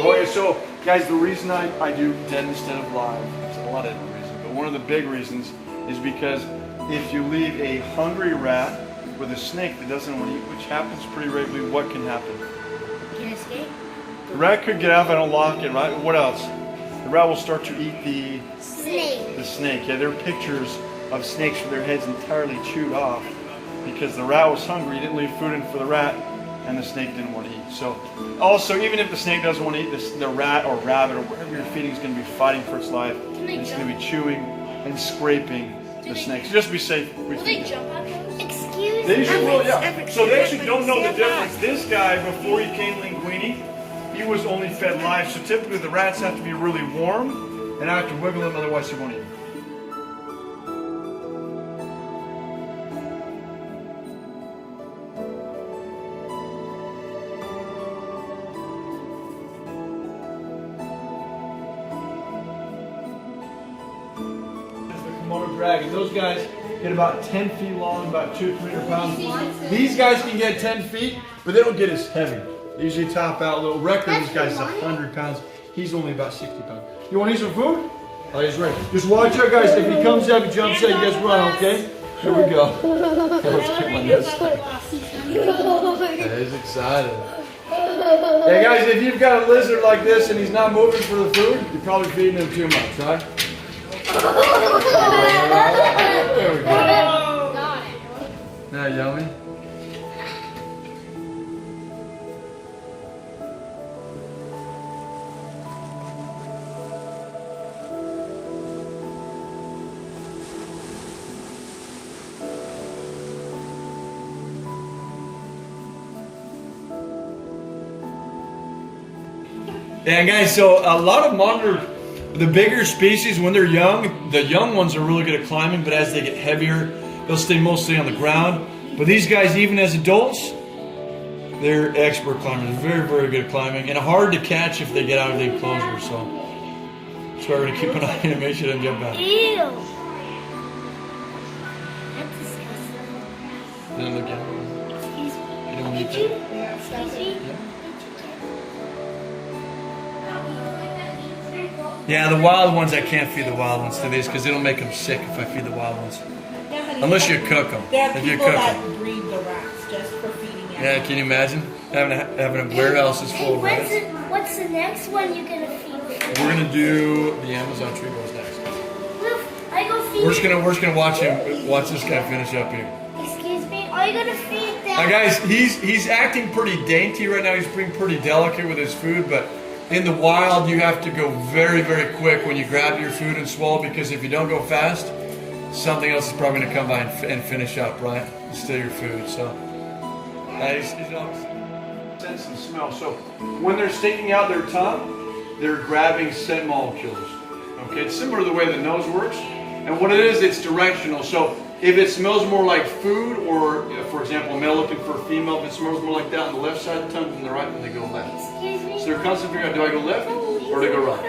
Okay, so guys, the reason I do dead instead of live, there's a lot of different reasons, but one of the big reasons is because if you leave a hungry rat with a snake that doesn't want to eat, which happens pretty regularly, what can happen? Can escape? The rat could get out if I don't lock it, right? What else? The rat will start to eat the Snake. The snake. Yeah, there are pictures of snakes with their heads entirely chewed off because the rat was hungry, he didn't leave food in for the rat, and the snake didn't want to eat. So, also, even if the snake doesn't want to eat, the rat or rabbit or whatever you're feeding is going to be fighting for its life. It's going to be chewing and scraping the snake. So just be safe. Will they jump out of those? Excuse me. They usually will, yeah. So they actually don't know the difference. This guy, before he came linguini, he was only fed live. So typically the rats have to be really warm and I have to wiggle him, otherwise he won't eat. Komodo dragon. Those guys get about 10 feet long, about 200-300 pounds. These guys can get 10 feet, but they don't get as heavy. They usually top out a little. Record of these guys is 100 pounds. He's only about 60 pounds. You want to eat some food? Oh, he's ready. Just watch out, guys. If he comes up, he jumps out, you guys run, okay? Here we go. He's excited. Hey, guys, if you've got a lizard like this and he's not moving for the food, you're probably feeding him too much, right? There we go. Now, yummy. And guys, so a lot of monitor, the bigger species, when they're young, the young ones are really good at climbing, but as they get heavier, they'll stay mostly on the ground. But these guys, even as adults, they're expert climbers. They're very, very good at climbing, and hard to catch if they get out of the enclosure. So that's why we're going to keep an eye on it and make sure they don't jump out. Ew. That's disgusting. Then look at it. Excuse me. You don't need Did you? that. Excuse me? Yeah, the wild ones, I can't feed the wild ones to these because it'll make them sick if I feed the wild ones. Yeah, honey, Unless you cook them. there are If you people cook that them. breed the rats just for feeding them. Yeah, can you imagine? Having a warehouses full of rats. What's the next one you're going to feed? We're going to do the Amazon tree boas next. I go feed We're just gonna watch this guy finish up here. Excuse me? Are you going to feed them? Now guys, he's acting pretty dainty right now. He's being pretty delicate with his food, but in the wild you have to go very, very quick when you grab your food and swallow, because if you don't go fast, something else is probably gonna come by and finish up, right? And steal your food. So he's always sense and smell. So when they're sticking out their tongue, they're grabbing scent molecules. Okay, it's similar to the way the nose works. And what it is, it's directional. So if it smells more like food, or for example, a male looking for a female, if it smells more like that on the left side of the tongue than the right, then they go left. Excuse me? So they're constantly figuring out, do I go left or do I go right?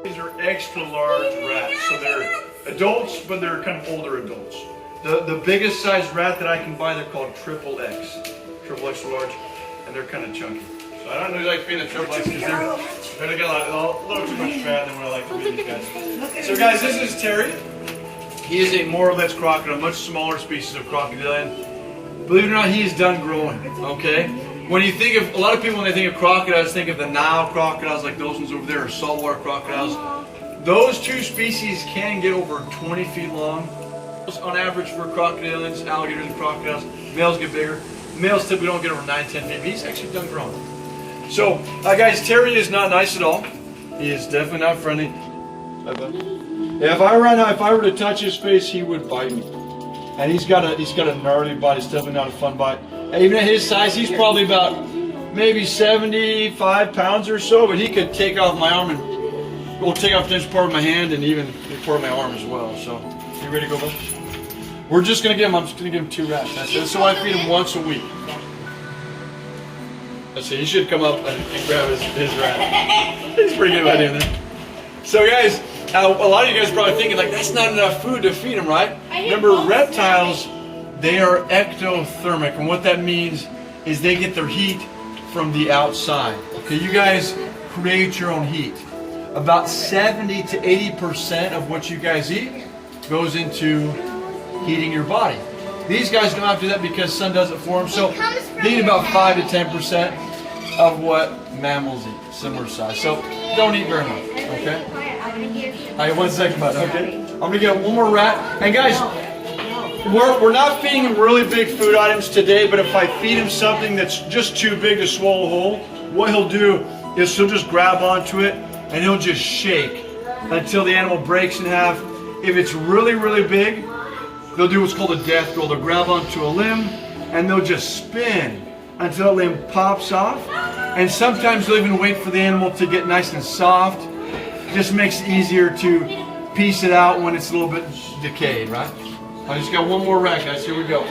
These are extra large rats. So they're adults, but they're kind of older adults. The biggest size rat that I can buy, they're called triple X. Triple extra large, and they're kind of chunky. So I don't really like feeding the triple X because they're gonna get a little too much fat than what I like to feed these guys. So guys, this is Terry. He is a more or less crocodile, much smaller species of crocodilian. Believe it or not, he is done growing, okay? When you think of, a lot of people when they think of crocodiles, think of the Nile crocodiles like those ones over there, or saltwater crocodiles. Those two species can get over 20 feet long. On average for crocodilians, alligators and crocodiles, males get bigger. Males typically don't get over 9-10 feet, but he's actually done growing. So, guys, Terry is not nice at all. He is definitely not friendly. Yeah, if I were to touch his face, he would bite me. And he's got a gnarly bite. It's definitely not a fun bite. And even at his size, he's probably about maybe 75 pounds or so, but he could take off my arm and take off this part of my hand and even part of my arm as well. So, you ready to go, bud? I'm just gonna give him 2 rats. That's it. So I feed him once a week. Let's see, he should come up and grab his rat. He's pretty good about doing that. So guys, Now, a lot of you guys are probably thinking, like, that's not enough food to feed them, right? Remember, reptiles, they are ectothermic, and what that means is they get their heat from the outside. Okay, you guys create your own heat. About 70 to 80% of what you guys eat goes into heating your body. These guys don't have to do that because sun does it for them, so they eat about 5 to 10% of what mammals eat, similar size. So don't eat very much, okay? All right, 1 second, bud. Okay, I'm gonna get one more rat. And guys, we're not feeding him really big food items today, but if I feed him something that's just too big to swallow whole, what he'll do is he'll just grab onto it and he'll just shake until the animal breaks in half. If it's really, really big, they'll do what's called a death roll. They'll grab onto a limb and they'll just spin until the limb pops off. And sometimes they'll even wait for the animal to get nice and soft. It just makes it easier to piece it out when it's a little bit decayed, right? I just got one more rat, guys. Here we go.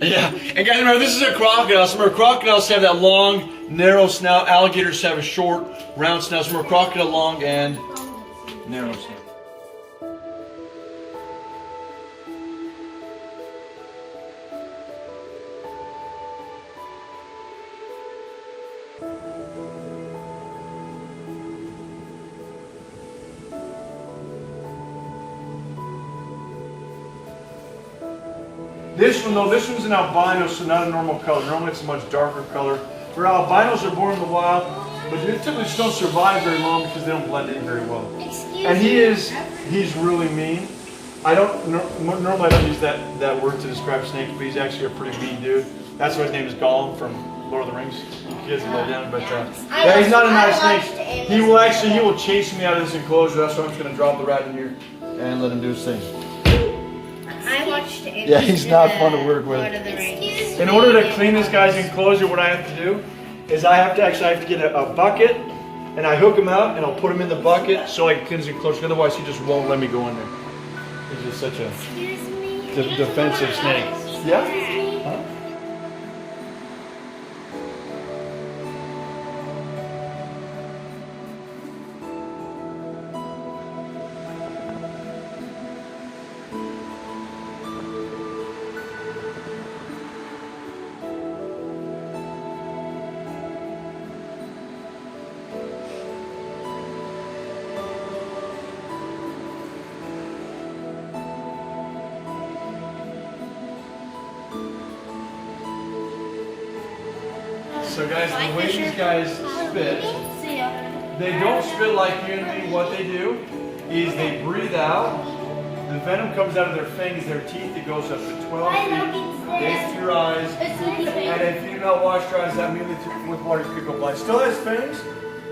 Yeah, and guys, remember, this is a crocodile. So remember, crocodiles have that long, narrow snout. Alligators have a short, round snout. So remember, crocodile long and narrow snout. This one though, this one's an albino, so not a normal color. Normally it's a much darker color. For albinos are born in the wild, but they typically just don't survive very long because they don't blend in very well. And he's really mean. Normally I don't use that word to describe snakes, but he's actually a pretty mean dude. That's why his name is Gollum from Lord of the Rings. You kids can lay down, but yeah, he's not a nice snake. He will chase me out of this enclosure. That's why I'm just gonna drop the rat in here and let him do his thing. I watched it. Yeah, he's not fun to work with. In order to clean this guy's enclosure, what I have to do is I have to get a bucket and I hook him out and I'll put him in the bucket so I can clean his enclosure. Otherwise, he just won't let me go in there. He's just such a defensive snake. Yeah? Huh? So guys, the way these guys spit, they don't spit like you and me. What they do is they breathe out. The venom comes out of their fangs, their teeth. It goes up to 12 feet. They into your eyes. And if you do not wash your eyes, that immediately with water you could go blind. Still has fangs,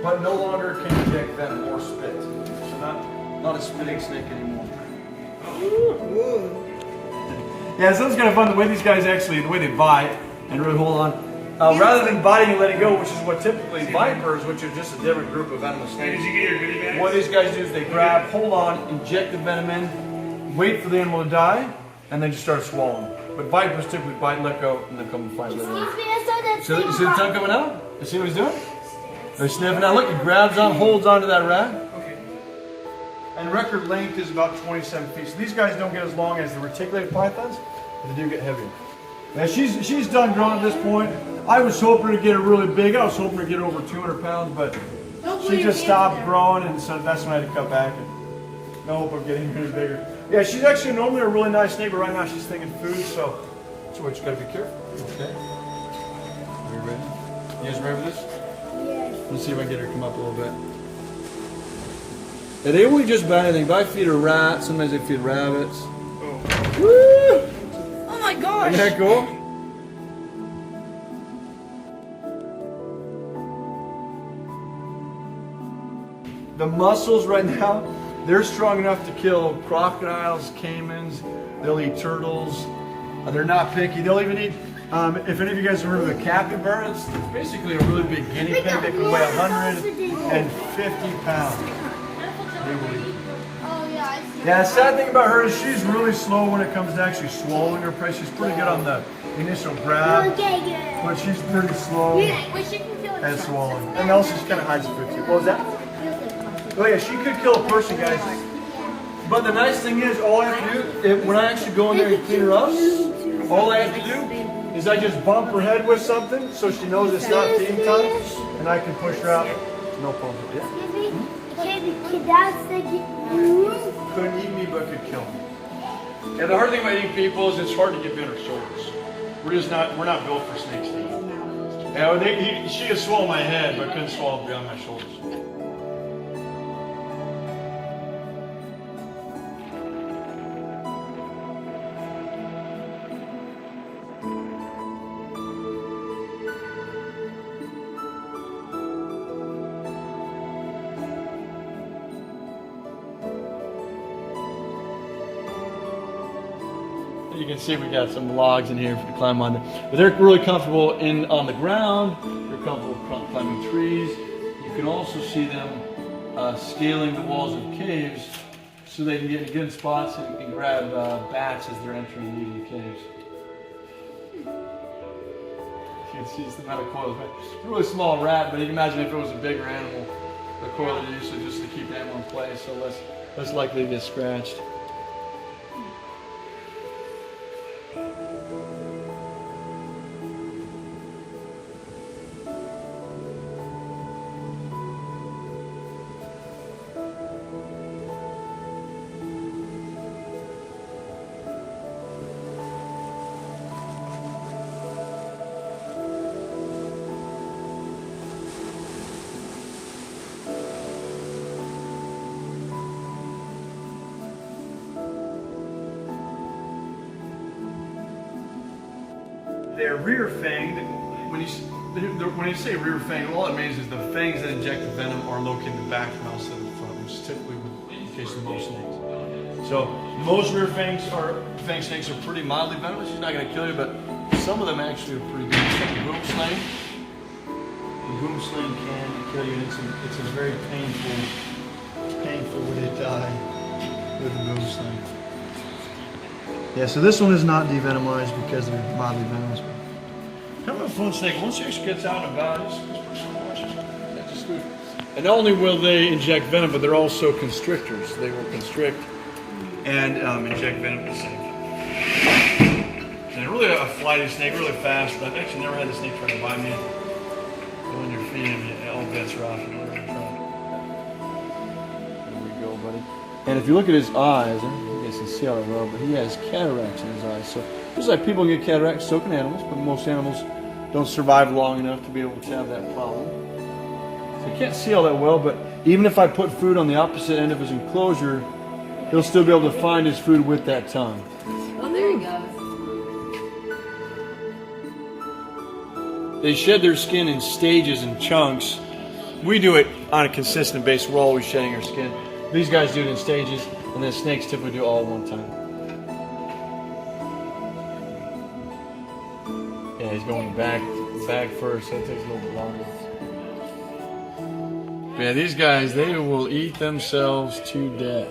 but no longer can inject venom or spit. So not a spitting snake anymore. Yeah, so it's kind of fun the way these guys the way they bite and really hold on. Rather than biting and letting go, which is what typically vipers, which are just a different group of venomous snakes, what these guys do is they grab, hold on, inject the venom in, wait for the animal to die, and then just start swallowing. But vipers typically bite, let go, and then come and fight later on. So you see the tongue coming out? You see what he's doing? They're sniffing out. Look, he grabs on, holds onto that rat. And record length is about 27 feet. So these guys don't get as long as the reticulated pythons, but they do get heavier. Now she's done growing at this point. I was hoping to get her really big. I was hoping to get her over 200 pounds, but she just stopped growing, and so that's when I had to cut back. And no hope of getting her any bigger. Yeah, she's actually normally a really nice snake, but right now she's thinking food, so that's why you just gotta be careful. Okay. Are you ready? You guys ready for this? Yes. Let's see if I can get her to come up a little bit. Yeah, they won't just bite anything, but I feed her rats, sometimes they feed rabbits. Oh. Woo! Oh my gosh! Isn't that cool? The muscles right now, they're strong enough to kill crocodiles, caimans, they'll eat turtles, they're not picky, they'll even eat, if any of you guys remember the capybara, it's basically a really big guinea pig that can weigh 150 pounds. They will eat. Yeah, the sad thing about her is she's really slow when it comes to actually swallowing her prey. She's pretty good on the initial grab, but she's pretty slow. Wait, she can feel and swallowing. And also she kind of hides the food too. What was that? Oh yeah, she could kill a person, guys. But the nice thing is, all I have to do, when I actually go in there and clean her up, all I have to do is I just bump her head with something so she knows it's not feeding time, and I can push her out. No problem. Yeah. Couldn't eat me, but could kill me. Yeah, the hard thing about eating people is it's hard to get better shoulders. We're not built for snakes to eat. Yeah, she could swallow my head, but couldn't swallow beyond my shoulders. You can see we got some logs in here to climb on, but they're really comfortable on the ground. They're comfortable climbing trees. You can also see them scaling the walls of caves so they can get in good spots and grab bats as they're entering and leaving the caves. You can see it's the amount of coils. It's a really small rat, but you can imagine if it was a bigger animal, the coil is usually just to keep the animal in place, so less likely to get scratched. They're rear-fanged. When you say rear-fanged, all it means is the fangs that inject the venom are located in the back rather than the front, which is typically the case of most snakes. So most rear-fanged snakes are pretty mildly venomous. She's not going to kill you, but some of them actually are pretty good. Like the boom slang. The boom slang can kill you, and it's a very painful way to die with the boom slang. Yeah, so this one is not devenomized because they're mildly venomous. Kind of a fun snake. Once she actually gets out and about, it's just good. And not only will they inject venom, but they're also constrictors. They will constrict and inject venom at the same time. And they're really a flighty snake, really fast. I've actually never had the snake try to bite me. But when you're feeding them, all bets are off. You know what I'm trying. There we go, buddy. And if you look at his eyes, you guys can see how well, but he has cataracts in his eyes. So just like people get cataracts, so can animals, but most animals don't survive long enough to be able to have that problem. So you can't see all that well, but even if I put food on the opposite end of his enclosure, he'll still be able to find his food with that tongue. Oh, there he goes. They shed their skin in stages and chunks. We do it on a consistent basis. We're always shedding our skin. These guys do it in stages, and then snakes typically do it all at one time. Yeah, he's going back first, so it takes a little bit longer. But yeah, these guys, they will eat themselves to death.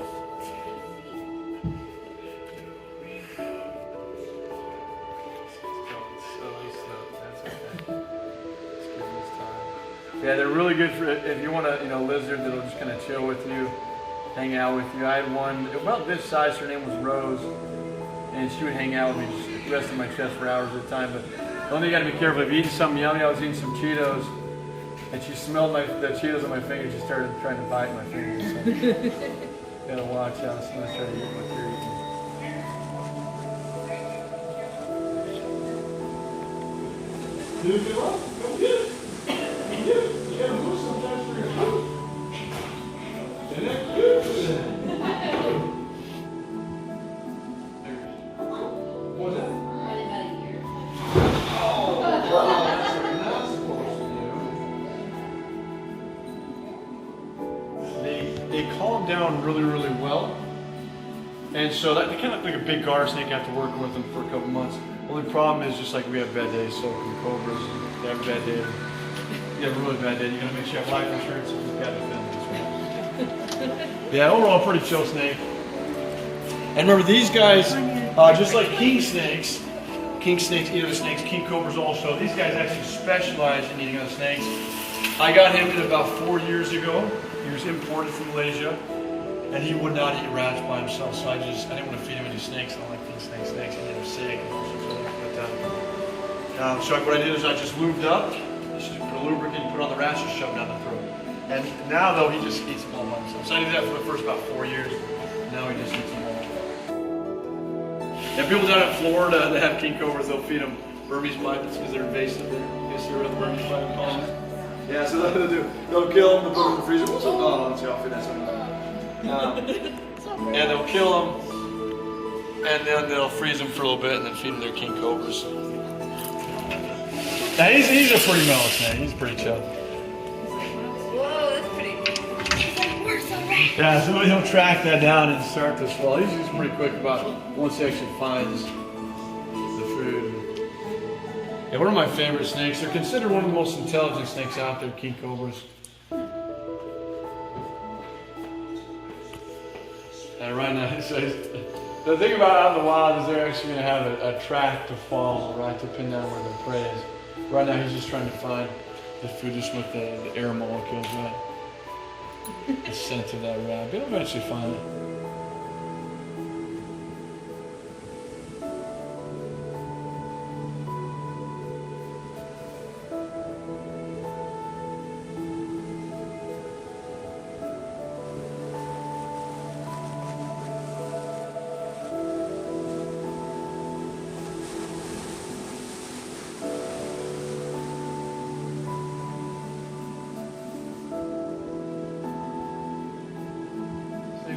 Yeah, they're really good for if you want a lizard that'll just kind of chill with you, hang out with you. I had one about this size. Her name was Rose, and she would hang out with me, just rest in my chest for hours at a time. But the only thing you got to be careful. If you're eating something yummy, I was eating some Cheetos, and she smelled the Cheetos on my fingers. She started trying to bite my fingers. So gotta watch out. Someone's trying to eat what you're eating. Dude, you up? Come get it. You gotta move sometimes for your food. Isn't that cute? What was that? Probably about a year. Oh, that's what you're not supposed to do. They calm down really, really well. And so they kind of look like a big garter snake. You have to work with them for a couple months. Only problem is just like we have bad days, so can cobras, they have a bad day. You have a really bad day, you gotta make sure you have life insurance and you've got to defend this. Yeah, overall pretty chill snake. And remember these guys, just like king snakes eat other snakes, king cobras also, these guys actually specialize in eating other snakes. I got him in about 4 years ago. He was imported from Malaysia, and he would not eat rats by himself. So I didn't want to feed him any snakes. I don't like feeding snakes. He was sick. So what I did is I just lubed up, just put a lubricant, put on the rats, just shove it down the throat. And now though he just eats them all by himself. So I did that for the first about 4 years. Now he just eats them all. Yeah, people down in Florida that have king cobras, they'll feed them Burmese blankets because they're invasive there. You see where the Burmese blanket colonies? Yeah, so what they'll do, they'll kill them, they'll put them in the freezer. Oh, let's see, I'll feed that something. Yeah, they'll kill them, and then they'll freeze them for a little bit, and then feed them their king cobras. Now he's a pretty mellow snake. He's pretty chill. Whoa, that's pretty. We're so right. Yeah, so he'll track that down and start to swallow. He's pretty quick about once he actually finds the food. Yeah, one of my favorite snakes. They're considered one of the most intelligent snakes out there, king cobras. And right now, so the thing about out in the wild is they're actually going to have a track to follow, right, to pin down where their prey is. Right now, he's just trying to find the food just with the air molecules, right? The scent of that rat. But he'll eventually find it.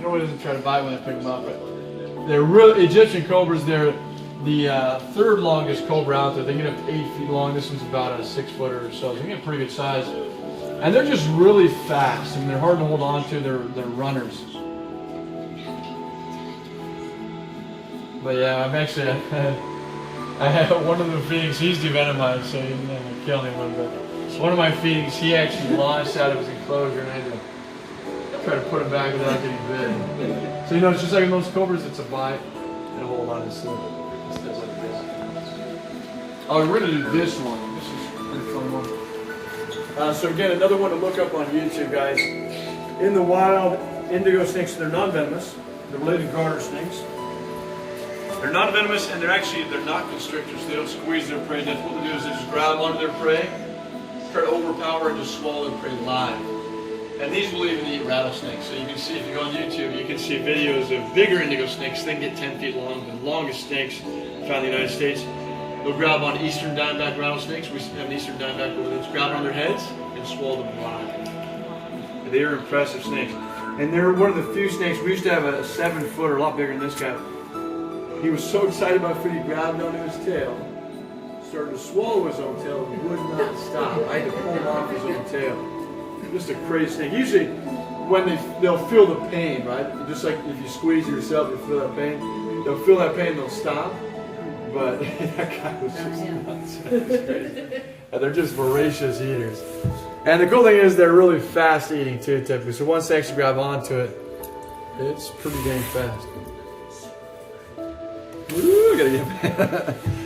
Normally doesn't try to bite when I pick them up, but they're real Egyptian cobras. They're the third longest cobra out there. They get up to 8 feet long. This one's about a 6 footer or so. They get pretty good size, and they're just really fast. I mean, they're hard to hold on to. They're runners. But yeah, I'm actually I have one of the feedings. He's devenomized, so you can kill him. But one of my feedings, he actually launched out of his enclosure, and I had to try to put him back without getting bit. So it's just like in most cobras, it's a bite and a hold on his slip. Oh, we're gonna do this one. This is a pretty fun one. So again, another one to look up on YouTube, guys. In the wild, indigo snakes, they're non-venomous. They're related to garter snakes. They're non-venomous, and they're not constrictors. They don't squeeze their prey. What they do is they just grab onto their prey, try to overpower and just swallow their prey live. And these will even eat rattlesnakes. So you can see, if you go on YouTube, you can see videos of bigger indigo snakes. They can get 10 feet long. The longest snakes found in the United States. They'll grab on eastern diamondback rattlesnakes. We have an eastern diamondback over there. Just grab on their heads and swallow them alive. And they are impressive snakes. And they're one of the few snakes. We used to have a 7 footer, a lot bigger than this guy. He was so excited about food, he grabbed onto his tail, started to swallow his own tail, and would not stop. I had to pull him off his own tail. Just a crazy snake. Usually, when they'll feel the pain, right? Just like if you squeeze yourself, you feel that pain. They'll feel that pain, they'll stop. But that guy was just nuts. And they're just voracious eaters. And the cool thing is they're really fast eating too, typically. So once they actually grab onto it, it's pretty dang fast. Woo, gotta get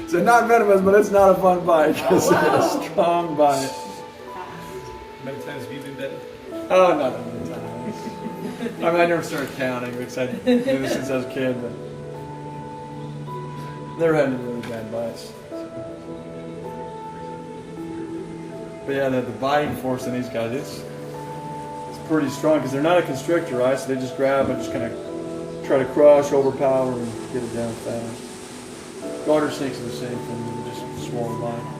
So not venomous, but it's not a fun bite. It's a strong bite. Many times have you been bitten? Oh, not that many times. I mean, I never started counting, because I did this since I was a kid, but never had any really bad bites. But yeah, the biting force in these guys, it's pretty strong, because they're not a constrictor, right? So they just grab and just kind of try to crush, overpower, and get it down fast. Garter snakes are the same thing, they're just swallow line.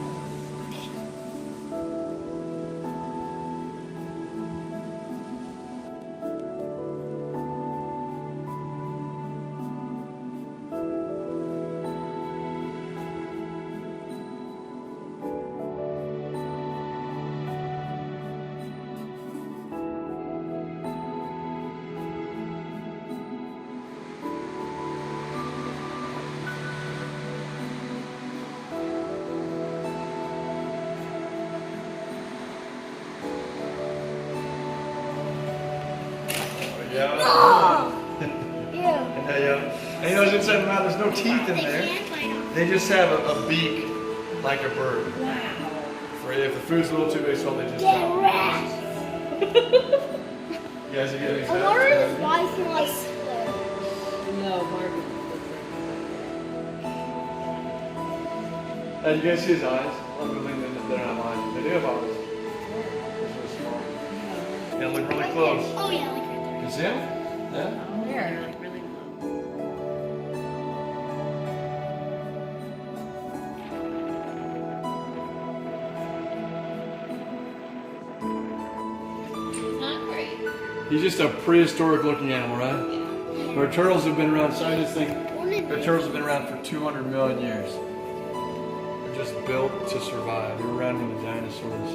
Yeah. And inside the mouth, there's no teeth in there. They just have a beak like a bird. Wow. For if the food's a little too big, so they just chop. You guys are getting excited? No, Marvin. And you guys see his eyes? Unbelievable that they're not mine. They do have eyes. They're so small. Yeah, look really close. Oh yeah, like right there. You see him? Yeah? They're like really low. It's not great. He's just a prehistoric looking animal, right? Where turtles have been around, scientists think the turtles have been around for 200 million years. They're just built to survive. They were around when the dinosaurs.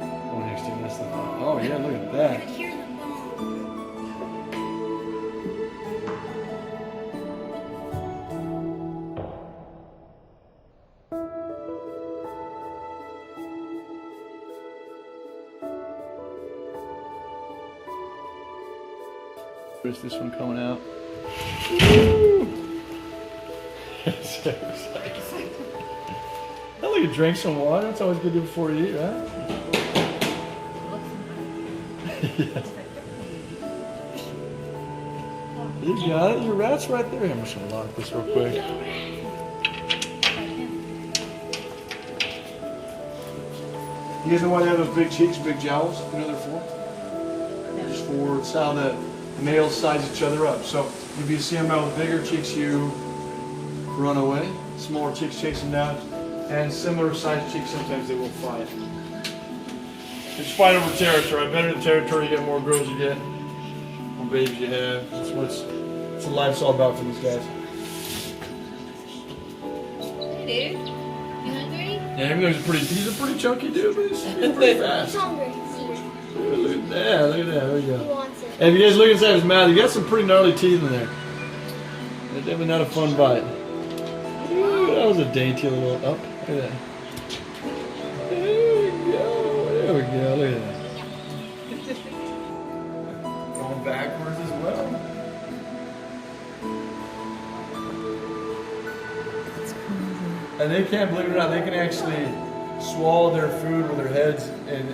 Oh, next thing, that's the thought. Oh, yeah, look at that. Hear the bone. Where's this one coming out? Woo! So exciting. I like to drink some water. It's always good to do before you eat, right? Yes. You got it. Your rat's right there. I'm just gonna lock this real quick. You guys know why they have those big cheeks, big jowls? You know they're for? Just for it's how the males size each other up. So if you see a male with bigger cheeks, you run away. Smaller cheeks chase them down. And similar sized cheeks, sometimes they will fight. It's fight over territory. Better the territory you get, more girls you get, more babies you have. That's what life's all about for these guys. Hey, dude. You hungry? Yeah, even though he's a pretty chunky dude, but he's pretty fast. Hungry. Look at that, look at that, there we He go. wants it. And if you guys look inside his mouth, he got some pretty gnarly teeth in there. It's definitely not a fun bite. Ooh, that was a dainty little up. Look at that. There we go, there we go, look at that. Going backwards as well. And they can't, believe it or not, they can actually swallow their food with their heads and,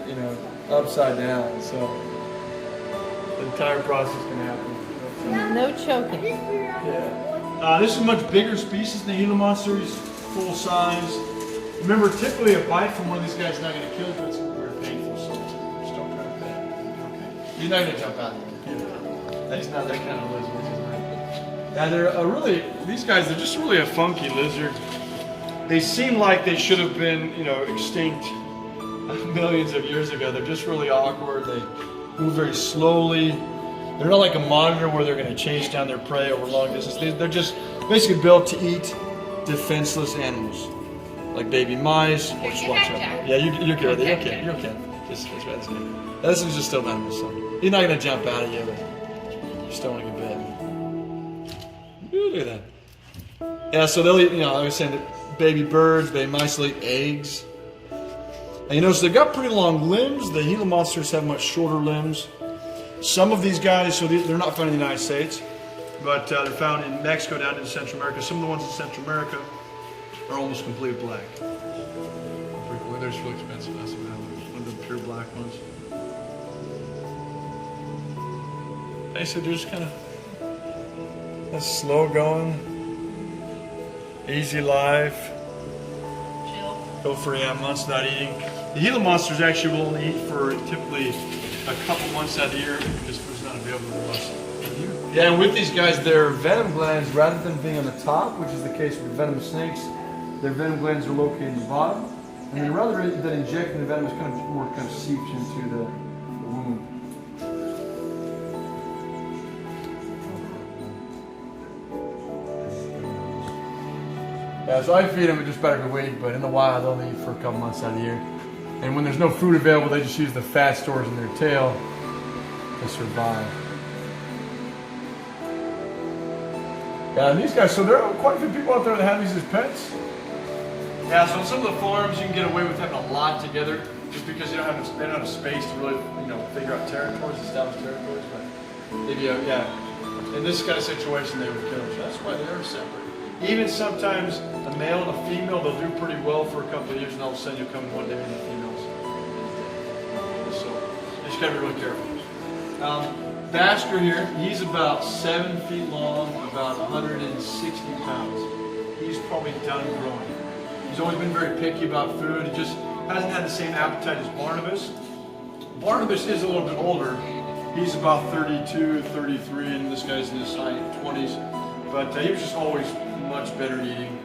upside down. So the entire process can happen. No choking. Yeah. This is a much bigger species than the Gila monster. He's full size. Remember, typically a bite from one of these guys is not going to kill you, but it's very painful. So just don't try to pet it. Okay. He's not going to jump out there. He's not that kind of lizard. Yeah, they're these guys, they're just really a funky lizard. They seem like they should have been, extinct millions of years ago. They're just really awkward. They move very slowly. They're not like a monitor where they're going to chase down their prey over long distance. They're just basically built to eat defenseless animals, like baby mice. Or just watch out. Yeah, you're good. You're okay. You're okay. This is just still venomous. So he's not going to jump out at you, but you just don't want to get bitten. Ooh, look at that. Yeah, so they'll eat. I was saying that baby birds, baby mice will eat eggs. And so they've got pretty long limbs. The Gila monsters have much shorter limbs. Some of these guys, so they're not found in the United States, but they're found in Mexico down in Central America. Some of the ones in Central America are almost completely black. Pretty cool. They're just really expensive. That's one of the pure black ones. Hey, so they're just kind of that's slow going, easy life. Go for months without eating. The Gila monsters actually will only eat for typically a couple months out of the year because food's not available to us. Yeah, and with these guys, their venom glands, rather than being on the top, which is the case with venomous snakes, their venom glands are located in the bottom. And then rather than injecting the venom, it's kind of seeps into the wound. Yeah, so I feed them just about every week, but in the wild they'll eat for a couple months out of the year. And when there's no food available, they just use the fat stores in their tail to survive. Yeah, and these guys, so there are quite a few people out there that have these as pets. Yeah, so on some of the farms you can get away with having a lot together just because they don't have enough space to really, figure out territories, establish territories. But if in this kind of situation, they would kill them. So that's why they are separate. Even sometimes a male and a female, they'll do pretty well for a couple of years, and all of a sudden you'll come one day and the females. So you just gotta be really careful. Basker here, he's about 7 feet long, about 160 pounds. He's probably done growing. He's always been very picky about food. He just hasn't had the same appetite as Barnabas. Barnabas is a little bit older. He's about 32, 33, and this guy's in his high 20s. But he was just always much better eating.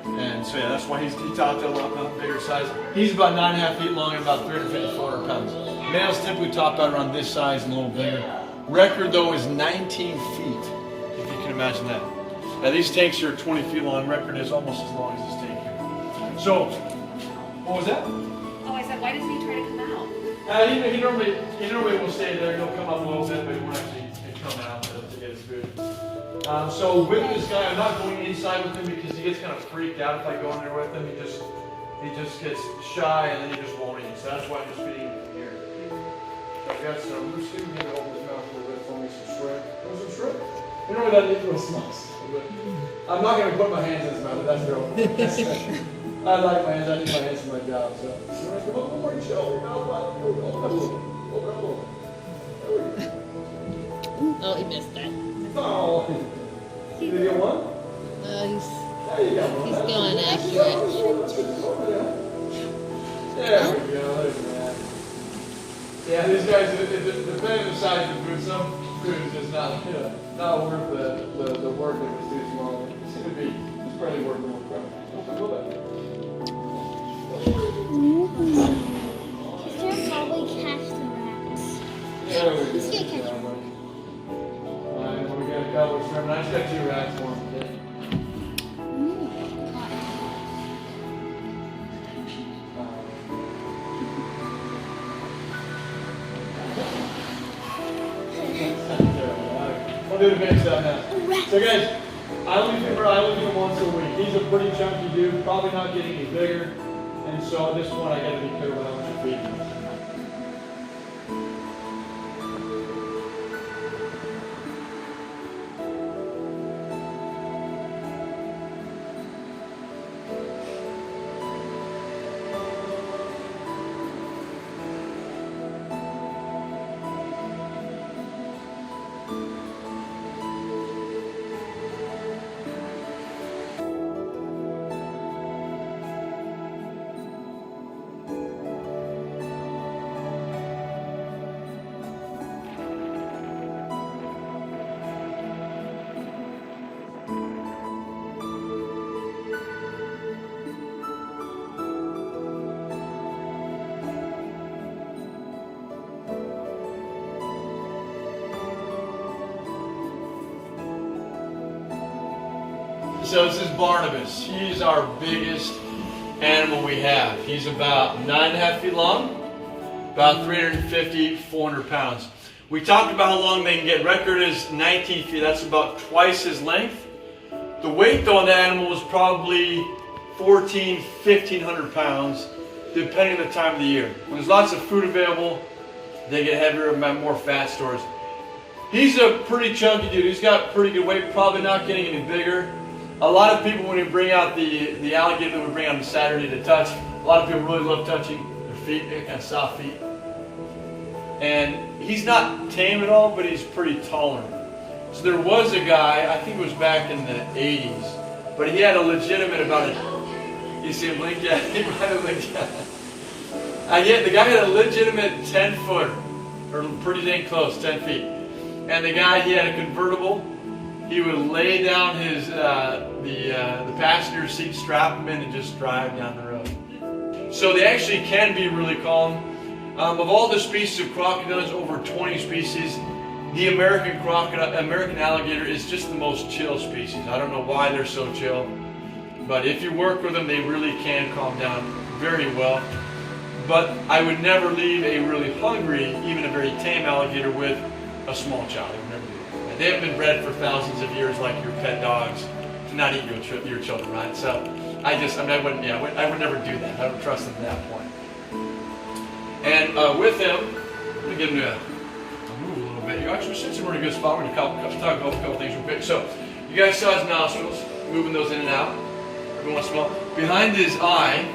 And so yeah, that's why he's out there a lot bigger size. He's about 9.5 feet long and about 350, 400 pounds. Males typically top out around this size and a little bigger. Record though is 19 feet, if you can imagine that. Now these tanks are 20 feet long. Record is almost as long as this tank here. So, what was that? Oh, I said, why doesn't he try to come out? He normally will stay there. He'll come up a little bit, but he won't actually come out to get his food. So with this guy, I'm not going inside with him because he gets kind of freaked out if I go in there with him. He just gets shy and then he just won't eat. So that's why I'm just feeding him here. I've got some. Let's see if we can open his mouth a little bit for me. Some shrimp. Want some shrimp? You know what that is? Real small. I'm not going to put my hands in his mouth, but that's real. I like my hands. I need my hands for my job. So, you want to come up more and chill? Open up a little. Open up a little. There we go. Oh, he missed that. Oh. Did you get one? He's There you go. he's going accurate. There we go. There's that. Yeah, these guys, depending on the size of the food, some food is just not worth the work if it's too small. It's going to be, it's probably worth more crap. He's gonna probably catch the rats. There we go. He's gonna catch Yeah, buddy. Alright, well, we got a couple of shrimp. I just got 2 rats for him today. We'll do the big stuff now. So guys, I only feed him once a week. He's a pretty chunky dude, probably not getting any bigger. And so at this point I gotta be careful how much I feed him. So this is Barnabas. He's our biggest animal we have. He's about 9.5 feet long, about 350, 400 pounds. We talked about how long they can get. Record is 19 feet. That's about twice his length. The weight though on the animal was probably 1,500 pounds, depending on the time of the year. When there's lots of food available, they get heavier and have more fat stores. He's a pretty chunky dude. He's got pretty good weight, probably not getting any bigger. A lot of people, when we bring out the alligator that we bring on Saturday to touch, a lot of people really love touching their feet and soft feet. And he's not tame at all, but he's pretty tolerant. So there was a guy, I think it was back in the 80s, but he had a legitimate you see him blink? Yeah, he might have blinked. The guy had a legitimate 10-foot, or pretty dang close, 10 feet. And the guy, he had a convertible. He would lay down his the passenger seat, strap him in, and just drive down the road. So they actually can be really calm. Of all the species of crocodiles, over 20 species, the American alligator is just the most chill species. I don't know why they're so chill, but if you work with them, they really can calm down very well. But I would never leave a really hungry, even a very tame alligator with a small child. I would never do that. They have been bred for thousands of years, like your pet dogs, to not eat your children, right? So I would never do that. I don't trust them at that point. And with him, let me get him to move a little bit. You actually sit in a really good spot. We're going to talk about a couple things real quick. So you guys saw his nostrils. moving those in and out every once in a while. Behind his eye,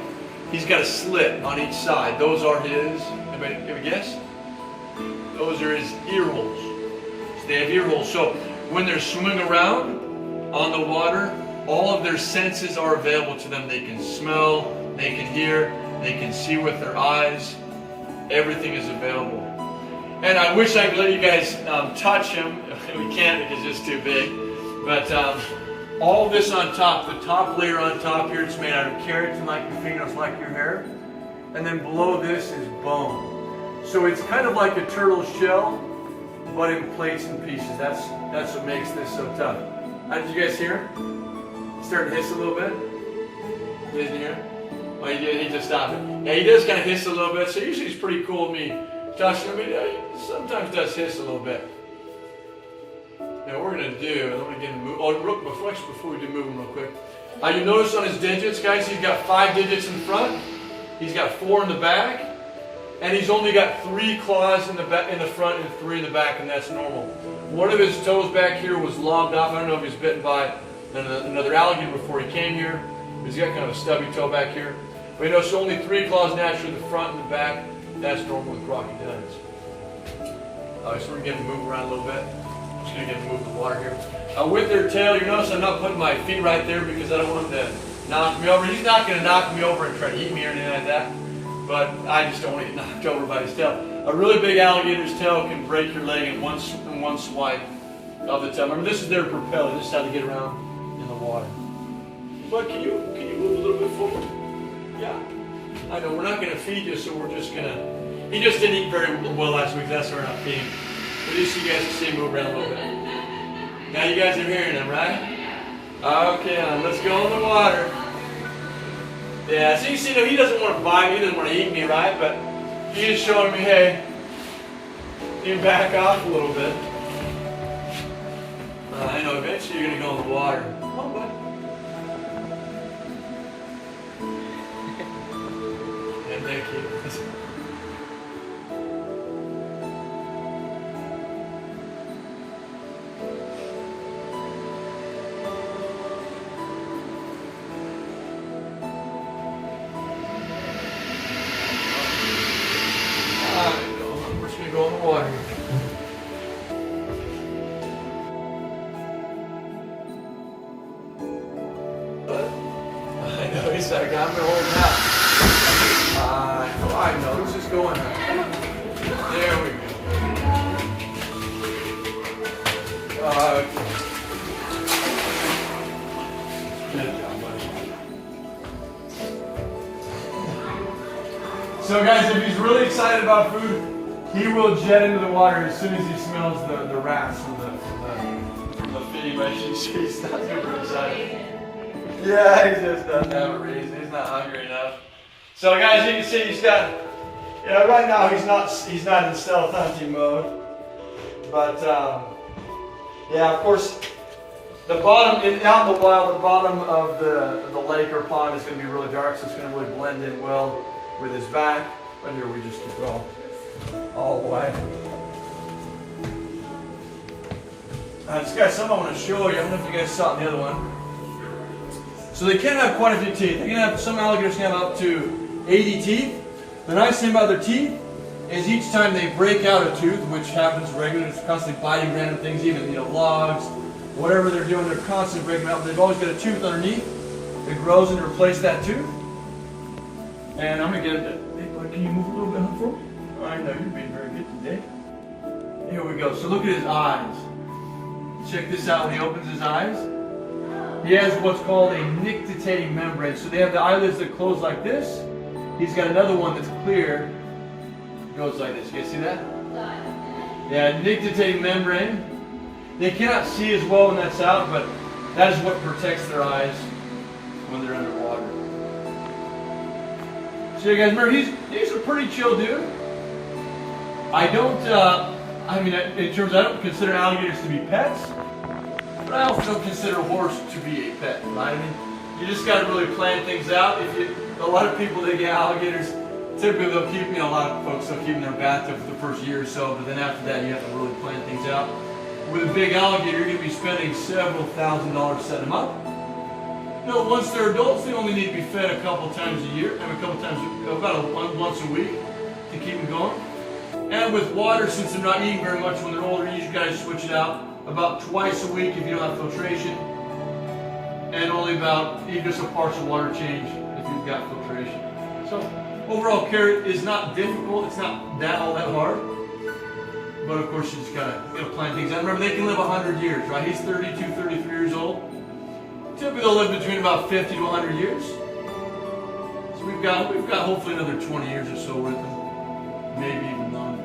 he's got a slit on each side. Those are his, anybody have a guess? Those are his ear holes. So they have ear holes. So when they're swimming around on the water, all of their senses are available to them. They can smell, they can hear, they can see with their eyes. Everything is available. And I wish I could let you guys touch him. We can't because it's just too big. But all of this on top, the top layer on top here, it's made out of keratin like your fingernails, like your hair. And then below this is bone. So it's kind of like a turtle shell, but in plates and pieces. That's what makes this so tough. How did you guys hear? Starting to hiss a little bit? You didn't hear? Oh, he just stopped it. Yeah, he does kind of hiss a little bit, so usually he's pretty cool with me touching him. He sometimes does hiss a little bit. Now what we're going to do, I'm going to get him move. Oh, before we do move him real quick. You notice on his digits, guys, he's got 5 digits in front. He's got 4 in the back. And he's only got 3 claws in the front and 3 in the back, and that's normal. One of his toes back here was lobbed off. I don't know if he was bitten by another alligator before he came here. He's got kind of a stubby toe back here. But you notice only 3 claws naturally, the front and the back. That's normal with crocodiles. Alright, so we're going to get him to move around a little bit. I'm just going to get him to move the water here. With their tail, you notice I'm not putting my feet right there because I don't want him to knock me over. He's not going to knock me over and try to eat me or anything like that. But I just don't want to get knocked over by his tail. A really big alligator's tail can break your leg in one swipe of the tail. Remember, this is their propeller. This is how they get around in the water. But can you move a little bit forward? Yeah. I know we're not going to feed you, so we're just going to. He just didn't eat very well last week. That's why we're not feeding. At least you guys can see him move around a little bit. Now you guys are hearing him, right? Okay, let's go in the water. Yeah, so you see, he doesn't want to bite me, he doesn't want to eat me, right? But he's just showing me, hey, you can back off a little bit. I know, eventually you're going to go in the water. Come on, bud. And thank you. Go in the water. But I know he's like, I'm gonna hold him out. I know. Let's just go in there. There we go. Good job, buddy. So guys, if he's really excited about food, he will jet into the water as soon as he smells the rats from the feeding machine. He's not super excited. Yeah, he just doesn't have a reason. He's not hungry enough. So guys, you can see he's got, right now he's not in stealth hunting mode. But yeah, of course, the bottom, out in the wild, the bottom of the lake or pond is going to be really dark, so it's going to really blend in well with his back. But here we just keep going. All the way. This guy's something I want to show you. I don't know if you guys saw it in the other one. So they can have quite a few teeth. They can have, some alligators can have up to 80 teeth. The nice thing about their teeth is each time they break out a tooth, which happens regularly, it's constantly biting random things, even logs, whatever they're doing, they're constantly breaking out. But they've always got a tooth underneath. It grows in to replace that tooth. And I'm gonna get it. Hey, bud, can you move a little bit for me? I know, you're being very good today. Here we go. So look at his eyes. Check this out when he opens his eyes. He has what's called a nictitating membrane. So they have the eyelids that close like this. He's got another one that's clear. It goes like this. You guys see that? Yeah, nictitating membrane. They cannot see as well when that's out, but that is what protects their eyes when they're underwater. So you guys remember, he's a pretty chill dude. I don't, in terms, I don't consider alligators to be pets, but I also don't consider a horse to be a pet, right? I mean, you just got to really plan things out. A lot of people that get alligators, typically they'll keep, a lot of folks, they'll keep them in their bathtub for the first year or so, but then after that you have to really plan things out. With a big alligator, you're going to be spending several $1,000s setting them up. No, once they're adults, they only need to be fed a couple times a year, once a week to keep them going. And with water, since they're not eating very much when they're older, you guys switch it out about twice a week if you don't have filtration, and only about just a partial water change if you've got filtration. So overall care is not difficult. It's not all that hard. But of course, you just gotta plan things out. Remember, they can live 100 years, right? He's 32, 33 years old. Typically, they'll live between about 50 to 100 years. So we've got hopefully another 20 years or so with them, maybe even longer.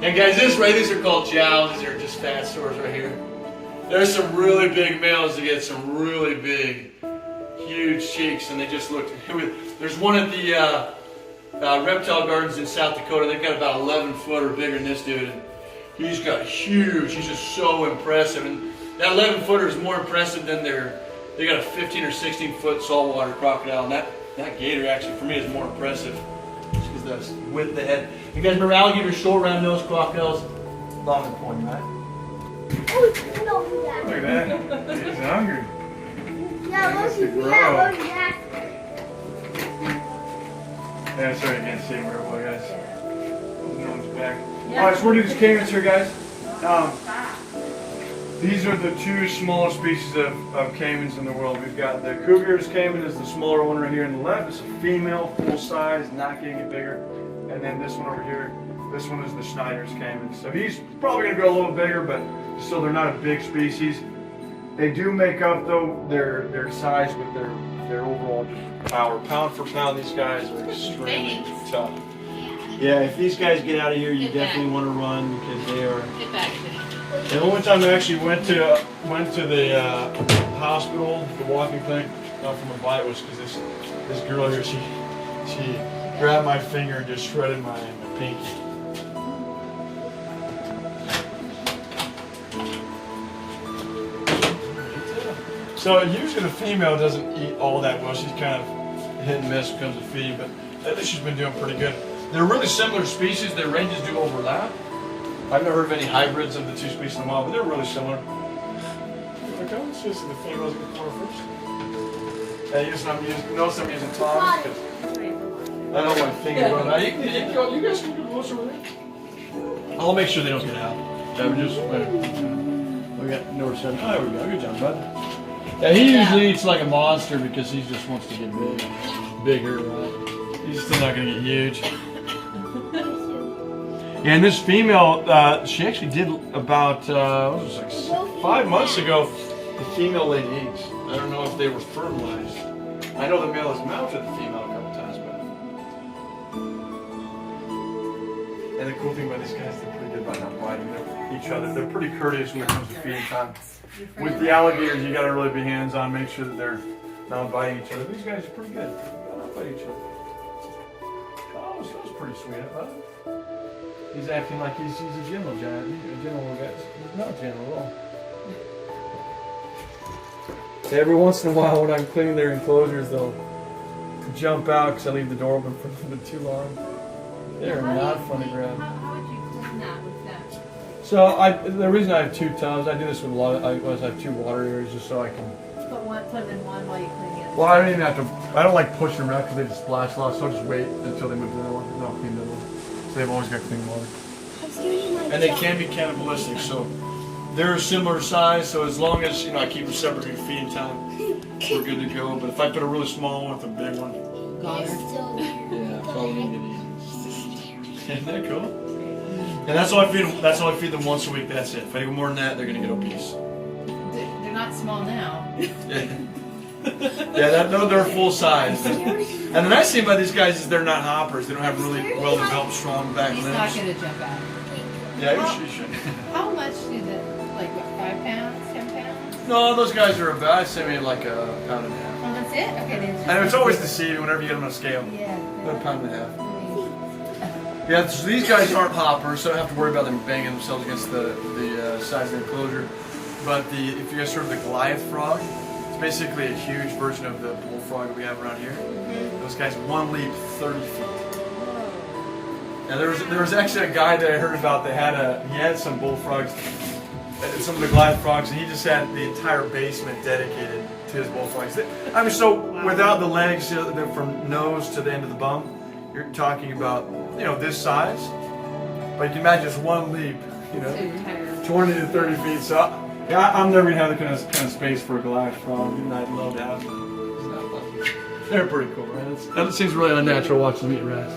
And guys, these are called chows. These are just fat stores right here. There's some really big males that get some really big, huge cheeks, and they just look. There's one at the Reptile Gardens in South Dakota. They've got about 11 foot or bigger than this dude. And he's got huge. He's just so impressive. And that 11 footer is more impressive than they got a 15 or 16 foot saltwater crocodile. And that gator actually for me is more impressive just because that's with the head. You guys remember alligators, short round nose, crocodiles, long and pointy, right? Oh, no, Look at that. He's hungry. Yeah, sorry, I can't see him very well, guys. No one's back. Alright, so we're doing these caimans here, guys. These are the two smallest species of caimans in the world. We've got the Cougar's caiman is the smaller one right here on the left. It's a female, full size, not getting any bigger. And then this one over here, this one is the Schneider's caiman. So he's probably going to grow a little bigger, but still they're not a big species. They do make up, though, their size with their overall power. Pound for pound, these guys are extremely tough. Yeah, if these guys get out of here, you definitely want to run because they are. Get back to me. And the one time I actually went to the hospital, the walking clinic, not from a bite, was because this girl here, she grabbed my finger and just shredded my pinky. So usually the female doesn't eat all that well. She's kind of hit and miss when it comes to feeding, but at least she's been doing pretty good. They're really similar species. Their ranges do overlap. I've never heard of any hybrids of the two species in the wild, but they're really similar. Okay, let's just the females get the first. And notice I'm using tongs because I don't want my finger going out. You guys can get closer over there. I'll make sure they don't get out. Yeah, we got number 7. Oh, there we go. Good job, bud. Yeah, he usually eats like a monster because he just wants to get bigger. He's still not going to get huge. Yeah, and this female, she actually did about, 5 months ago, the female laid eggs. I don't know if they were fertilized. I know the male has mounted the female a couple times, but. And the cool thing about these guys, they're pretty good about not biting each other. They're pretty courteous when it comes to feeding time. With the alligators, you gotta really be hands-on, make sure that they're not biting each other. These guys are pretty good. They're not biting each other. Oh, so that's pretty sweet, huh? He's acting like he's a gentle giant. A gentle guy. He's not gentle at all. Every once in a while, when I'm cleaning their enclosures, they'll jump out because I leave the door open for them too long. They're not fun to grab. How would you clean that with them? So the reason I have 2 tubs, I do this with a lot of, I have 2 water areas just so I can. Put them in one while you clean the other. Well, I don't even have to. I don't like pushing them around because they just splash a lot. So I'll just wait until they move to the other one, and I'll clean the other one. So they've always got clean water. And they can be cannibalistic, so they're a similar size. So as long as I keep them separate during feeding time, we're good to go. But if I put a really small one with a big one, yeah, probably gonna get eaten. Isn't that cool? And that's all I feed them. That's all I feed them once a week. That's it. If I go more than that, they're gonna get obese. They're not small now. Yeah, they're full size. And the nice thing about these guys is they're not hoppers. They don't have really well developed, strong back He's limbs. not going to jump out. Yeah, you should. How much do they, like what, 5 pounds, 10 pounds? No, those guys are about, I'd say maybe like a pound and a half. Oh, that's it? Okay, then just. And it's always deceiving whenever you get them on a scale. Yeah. About a pound and a half. Yeah, so these guys aren't hoppers, so I don't have to worry about them banging themselves against the sides of the enclosure. But if you guys heard of the Goliath frog, it's basically a huge version of the bullfrog we have around here. Those guys, one leap 30 feet. Now there was actually a guy that I heard about that he had some bullfrogs and some of the Goliath frogs, and he just had the entire basement dedicated to his bullfrogs. I mean, so without the legs, they're from nose to the end of the bum, you're talking about, this size. But you can imagine just one leap, 20 to 30 feet. So yeah, I'm never gonna have the kind of space for a Goliath frog, and I'd love to have them. They're pretty cool, right? That seems really unnatural watching them eat rats.